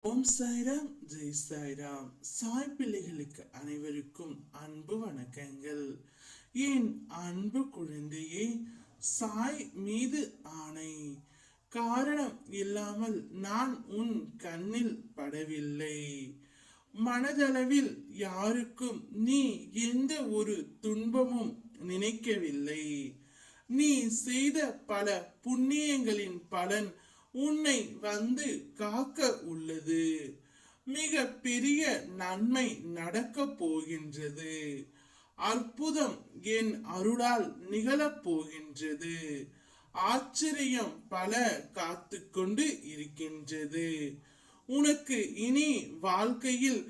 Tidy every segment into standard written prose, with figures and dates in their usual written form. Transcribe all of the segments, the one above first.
ஓம் சாய்ராம், ஜெய் சாய்ராம். சாய் பிள்ளைகளுக்கு அனைவருக்கும் அன்பு வணக்கங்கள். என் அன்பு குழந்தையே, சாய் மீது ஆணை, காரணம் இல்லாமல் நான் உன் கண்ணில் படவில்லை. மனதளவில் யாருக்கும் நீ எந்த ஒரு துன்பமும் நினைக்கவில்லை. நீ செய்த பல புண்ணியங்களின் பலன் உன்னை வந்து காக்க உள்ளது. மிக பெரிய நன்மை நடக்க போகின்றது. அற்புதம் என் அருளால் நிகழப் போகின்றது. ஆச்சரியம் பல காத்து கொண்டு இருக்கின்றது. உனக்கு இனி வாழ்க்கையில்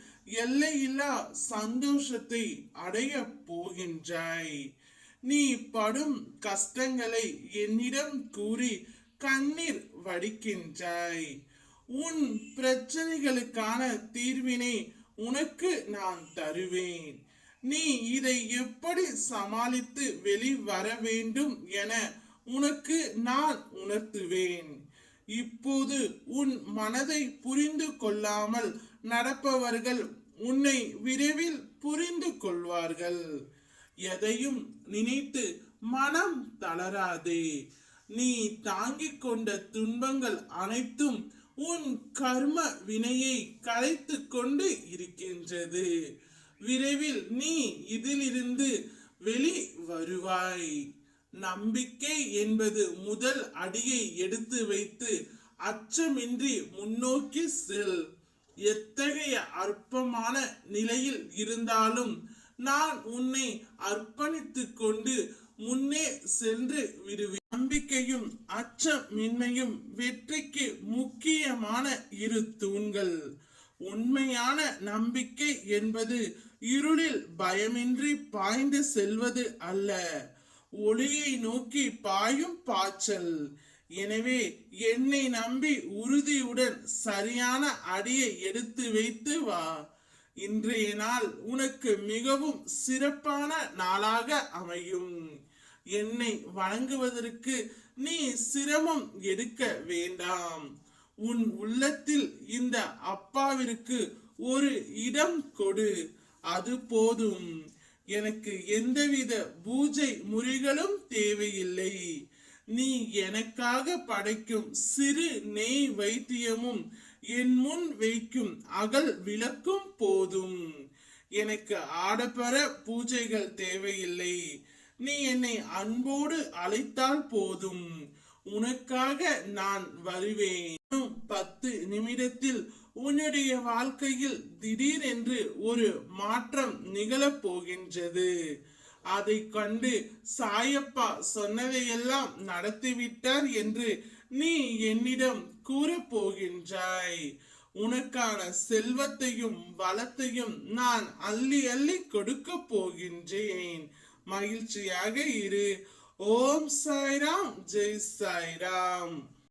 எல்லையில்லா சந்தோஷத்தை அடைய போகின்றாய். நீ படும் கஷ்டங்களை என்னிடம் கூறி கண்ணீர் வடிக்கின்றாய். உன் பிரச்சனைகளுக்கான தீர்வினை உனக்கு நான் தருவேன். நீ இதை எப்படி சமாளித்து வெளிவர வேண்டும் என உனக்கு நான் உணர்த்துவேன். இப்போது உன் மனதை புரிந்து கொள்ளாமல் நடப்பவர்கள் உன்னை விரைவில் புரிந்து கொள்வார்கள். எதையும் நினைத்து மனம் தளராதே. நீ தாங்கிக் கொண்ட துன்பங்கள் அனைத்தும் உன் கர்ம வினையை கலைத்து கொண்டு இருக்கின்றது. விரைவில் நீ இதிலிருந்து வெளி வருவாய். நம்பிக்கை என்பது முதல் அடியை எடுத்து வைத்து அச்சமின்றி முன்னோக்கி செல். எத்தகைய அற்பமான நிலையில் இருந்தாலும் நான் உன்னை அர்ப்பணித்துக் கொண்டு முன்னே சென்று விடுவேன். நம்பிக்கையும் அச்சமின்மையும் வெற்றிக்கு முக்கியமான இரு தூண்கள். உண்மையான நம்பிக்கை என்பது இருளில் பயமின்றி பாய்ந்து செல்வது அல்ல, ஒளியை நோக்கி பாயும் பாய்ச்சல். எனவே என்னை நம்பி உறுதியுடன் சரியான அடியை எடுத்து வைத்து வா. இன்றைய நாள் உனக்கு மிகவும் சிறப்பான நாளாக அமையும். என்னை வணங்குவதற்கு நீ சிரமம் எடுக்க வேண்டாம். உன் உள்ளத்தில் இந்த அப்பாவிற்கு ஒரு இடம் கொடு, அது போதும். எனக்கு எந்தவித பூஜை முறைகளும் தேவையில்லை. நீ எனக்காக படைக்கும் சிறு நெய் வைத்தியமும் என் முன் வைக்கும் அகல் விளக்கும் போதும். எனக்கு ஆடம்பர பூஜைகள் தேவையில்லை. நீ என்னை அன்போடு அழைத்தால் போதும். உனக்காக நான் வருவேன். 10 நிமிடத்தில் உன்னுடைய வாழ்க்கையில் திடீரென்று ஒரு மாற்றம் நிகழப் போகின்றது. அதை கண்டு சாயப்பா சொன்னதையெல்லாம் நடத்திவிட்டார் என்று நீ என்னிடம் கூறப் போகின்றாய். உனக்கான செல்வத்தையும் வளத்தையும் நான் அள்ளி அள்ளி கொடுக்க போகின்றேன். மகிழ்ச்சியாக இரு. ஓம் சாய்ராம், ஜெய் சாய்ராம்.